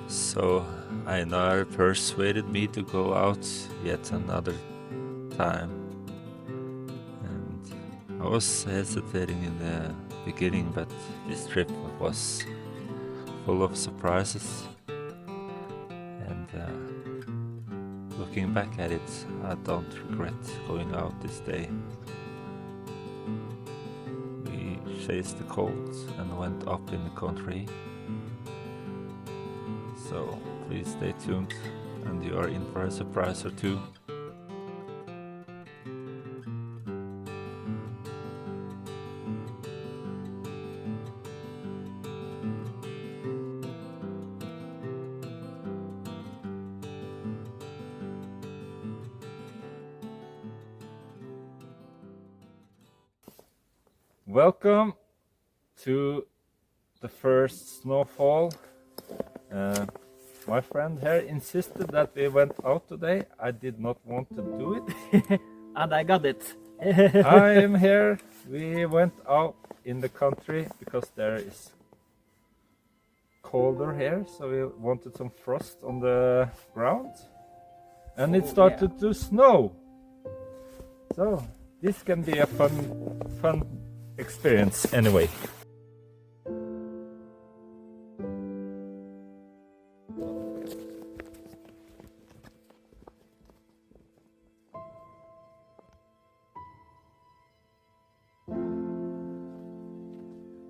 So Einar persuaded me to go out yet another time. And I was hesitating in the beginning, but this trip was full of surprises. And looking back at it, I don't regret going out this day. We chased the cold and went up in the country. So please stay tuned, and you are in for a surprise or two. Welcome to the first snowfall. My friend here insisted that we went out today. I did not want to do it. And I got it. I am here. We went out in the country because there is colder here, so we wanted some frost on the ground. And it started to snow. So this can be a fun experience anyway.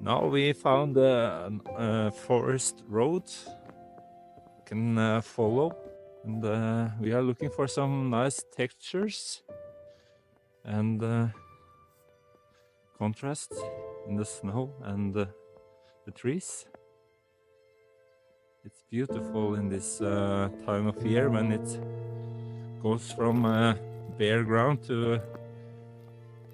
Now we found a forest road we can follow, and we are looking for some nice textures and contrast in the snow and the trees. It's beautiful in this time of year when it goes from bare ground to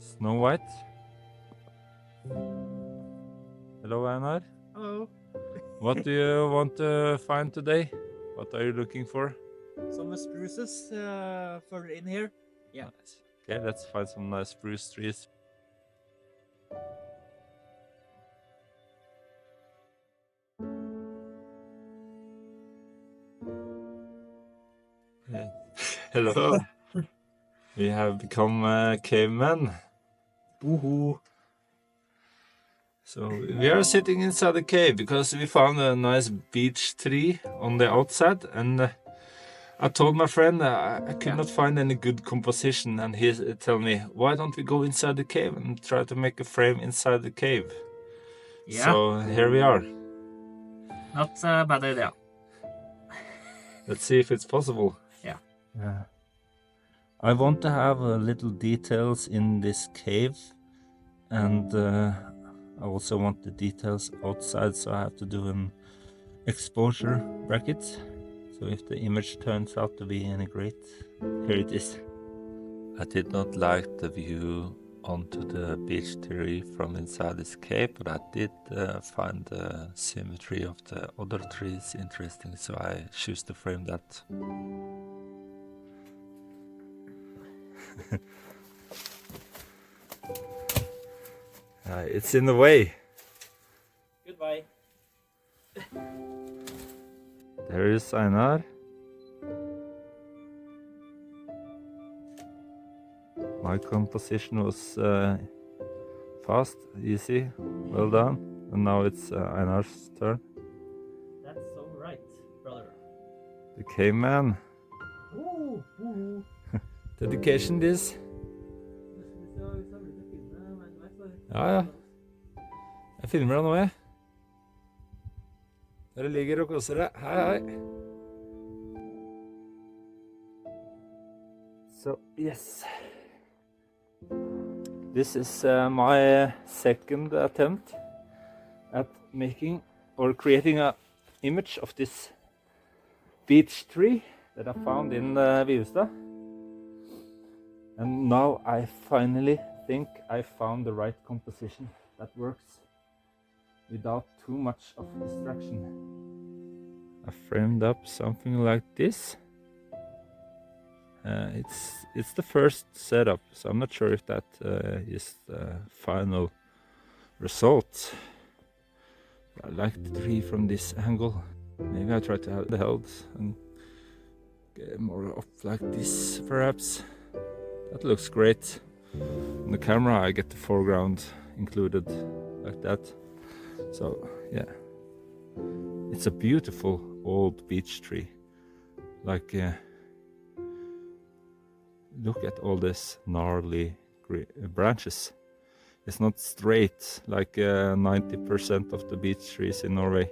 snow white. Hello, Einar. Hello. What do you want to find today? What are you looking for? Some spruces further in here. Yeah. Nice. Okay, let's find some nice spruce trees. Hello. We have become cavemen. Boohoo. So we are sitting inside the cave because we found a nice beech tree on the outside, and I told my friend I could not find any good composition, and he told me, why don't we go inside the cave and try to make a frame inside the cave? Yeah. So here we are. Not a bad idea. Let's see if it's possible. Yeah. I want to have little details in this cave, and I also want the details outside, so I have to do an exposure bracket. So if the image turns out to be any great, here it is. I did not like the view onto the beech tree from inside this cave, but I did find the symmetry of the other trees interesting, so I choose to frame that. It's in the way. Goodbye. There is Einar. My composition was fast, easy, well done. And now it's Einar's turn. That's so right, brother. The caveman. Ooh, ooh. Dedication this. Ja. Jeg filmer deg nå, jeg. Dere ligger og koser deg. Hei. So, yes. This is my second attempt at making or creating an image of this beech tree that I found in Virestad. And now I finally think I found the right composition that works without too much of distraction. I framed up something like this. It's the first setup, so I'm not sure if that is the final result. I like the tree from this angle. Maybe I try to have the held and get more up like this, perhaps. That looks great. On the camera I get the foreground included like that. So yeah, it's a beautiful old beech tree. Like look at all these gnarly branches. It's not straight like 90% of the beech trees in Norway.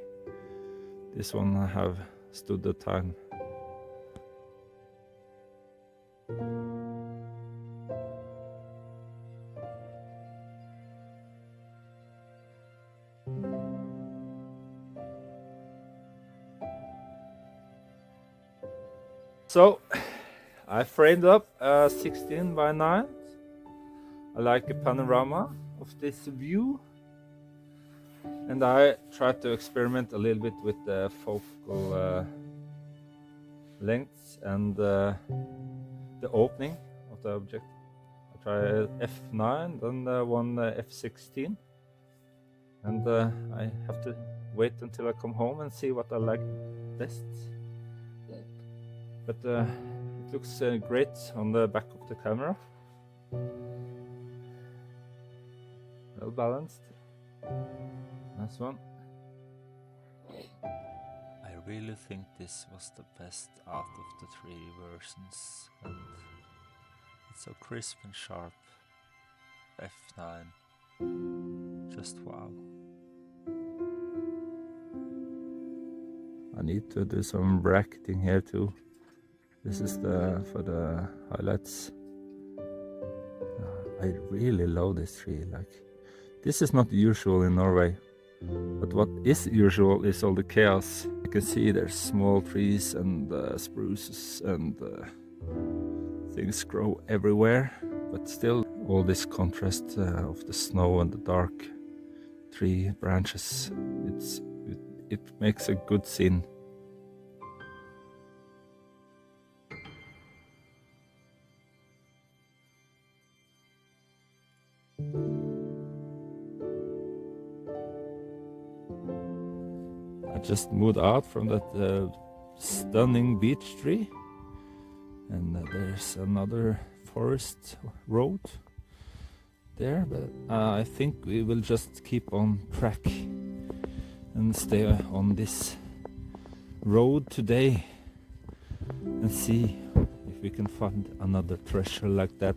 This one have stood the time. So I framed up a 16 by 9. I like a panorama of this view, and I tried to experiment a little bit with the focal lengths and the opening of the object. I tried f9, then one f16, and I have to wait until I come home and see what I like best. But it looks great on the back of the camera. Well balanced. Nice one. I really think this was the best out of the 3D versions, and it's so crisp and sharp. F9. Just wow. I need to do some bracketing here too. This is for the highlights. I really love this tree. Like, this is not usual in Norway, but what is usual is all the chaos. You can see there's small trees and spruces and things grow everywhere, but still all this contrast of the snow and the dark tree branches. It makes a good scene. I just moved out from that stunning beech tree, and there's another forest road there, but I think we will just keep on track and stay on this road today and see if we can find another treasure like that.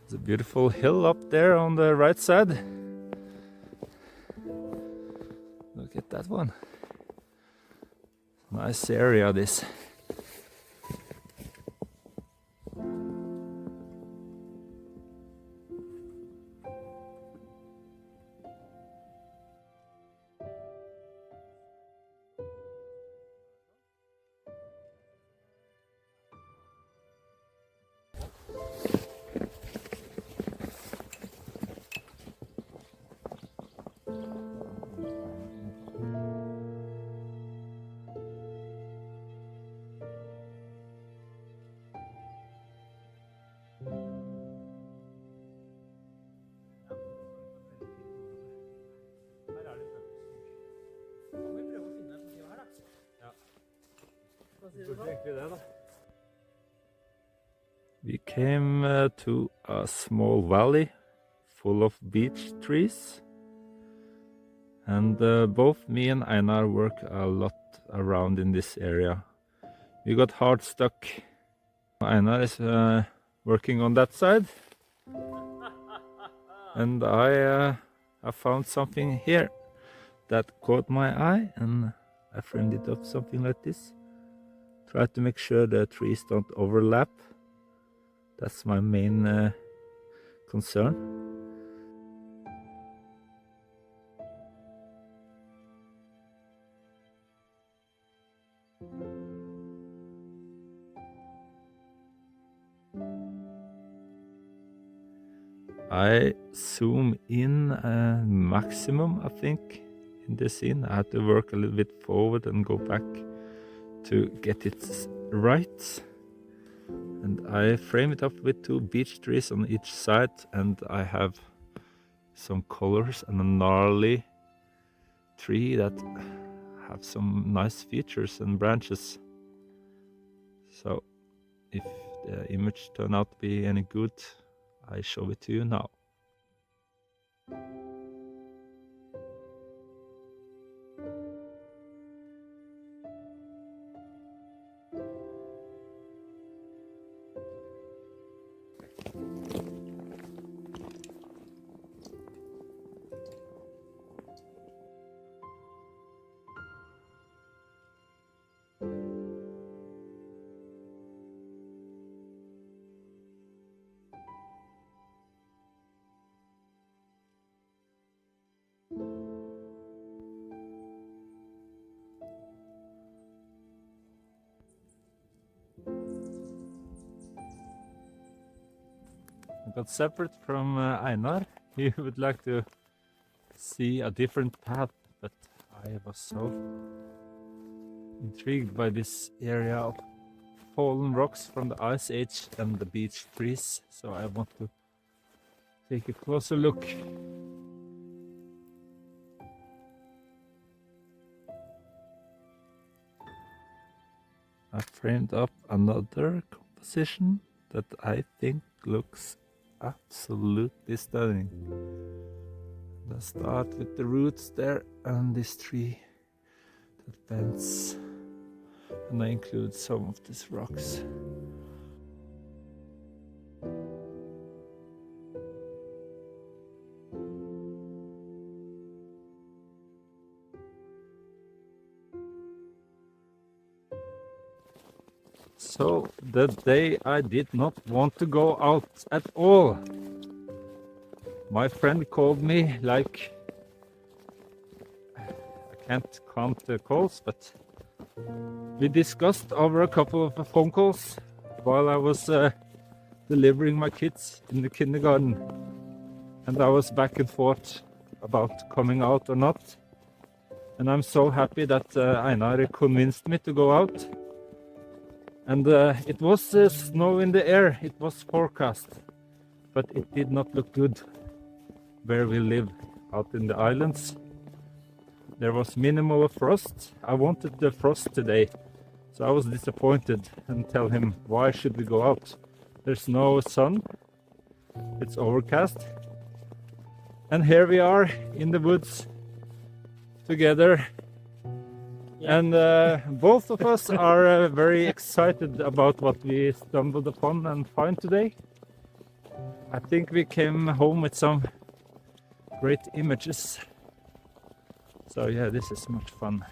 There's a beautiful hill up there on the right side. Look at that one. Nice area this. We came to a small valley full of beech trees, and both me and Einar work a lot around in this area. We got hard stuck. Einar is working on that side, and I found something here that caught my eye, and I framed it up something like this. Try to make sure the trees don't overlap. That's my main concern. I zoom in maximum, I think, in the scene. I had to work a little bit forward and go back to get it right. And I frame it up with 2 beech trees on each side, and I have some colors and a gnarly tree that have some nice features and branches. So if the image turned out to be any good, I show it to you now. I got separate from Einar. He would like to see a different path, but I was so intrigued by this area of fallen rocks from the ice age and the beech trees, so I want to take a closer look. I framed up another composition that I think looks absolutely stunning. Let's start with the roots there and this tree that bends, and I include some of these rocks. So the day I did not want to go out at all, my friend called me, like, I can't count the calls, but we discussed over a couple of phone calls while I was delivering my kids in the kindergarten, and I was back and forth about coming out or not. And I'm so happy that Einar convinced me to go out. And it was snow in the air, it was forecast, but it did not look good where we live out in the islands. There was minimal frost. I wanted the frost today, so I was disappointed and tell him, why should we go out? There's no sun, it's overcast. And here we are in the woods together. Yeah. And both of us are very excited about what we stumbled upon and find today. I think we came home with some great images. So yeah, this is much fun.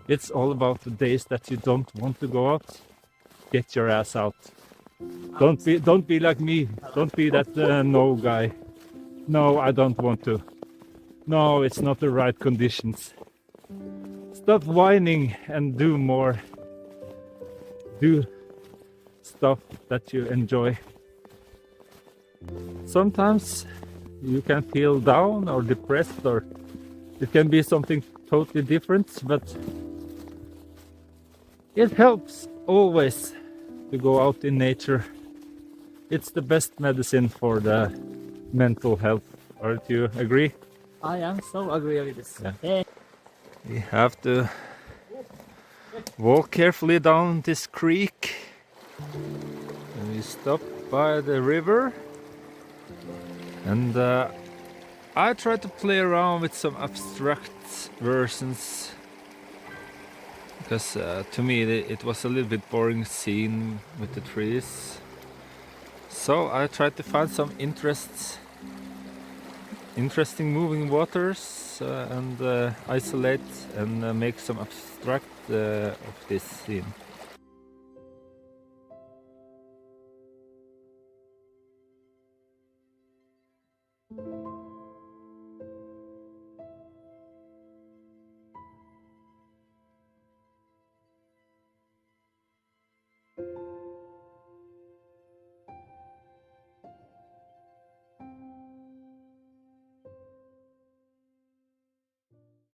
It's all about the days that you don't want to go out. Get your ass out. Don't be like me. Don't be that no guy. No, I don't want to. No, it's not the right conditions. Stop whining and do more. Do stuff that you enjoy. Sometimes you can feel down or depressed, or it can be something totally different, but it helps always to go out in nature. It's the best medicine for the mental health. Aren't you agree? I am so agree with this. Yeah. We have to walk carefully down this creek, and we stop by the river, and I try to play around with some abstract versions, because to me it was a little bit boring scene with the trees, so I tried to find some interesting moving waters and isolate and make some abstract of this scene.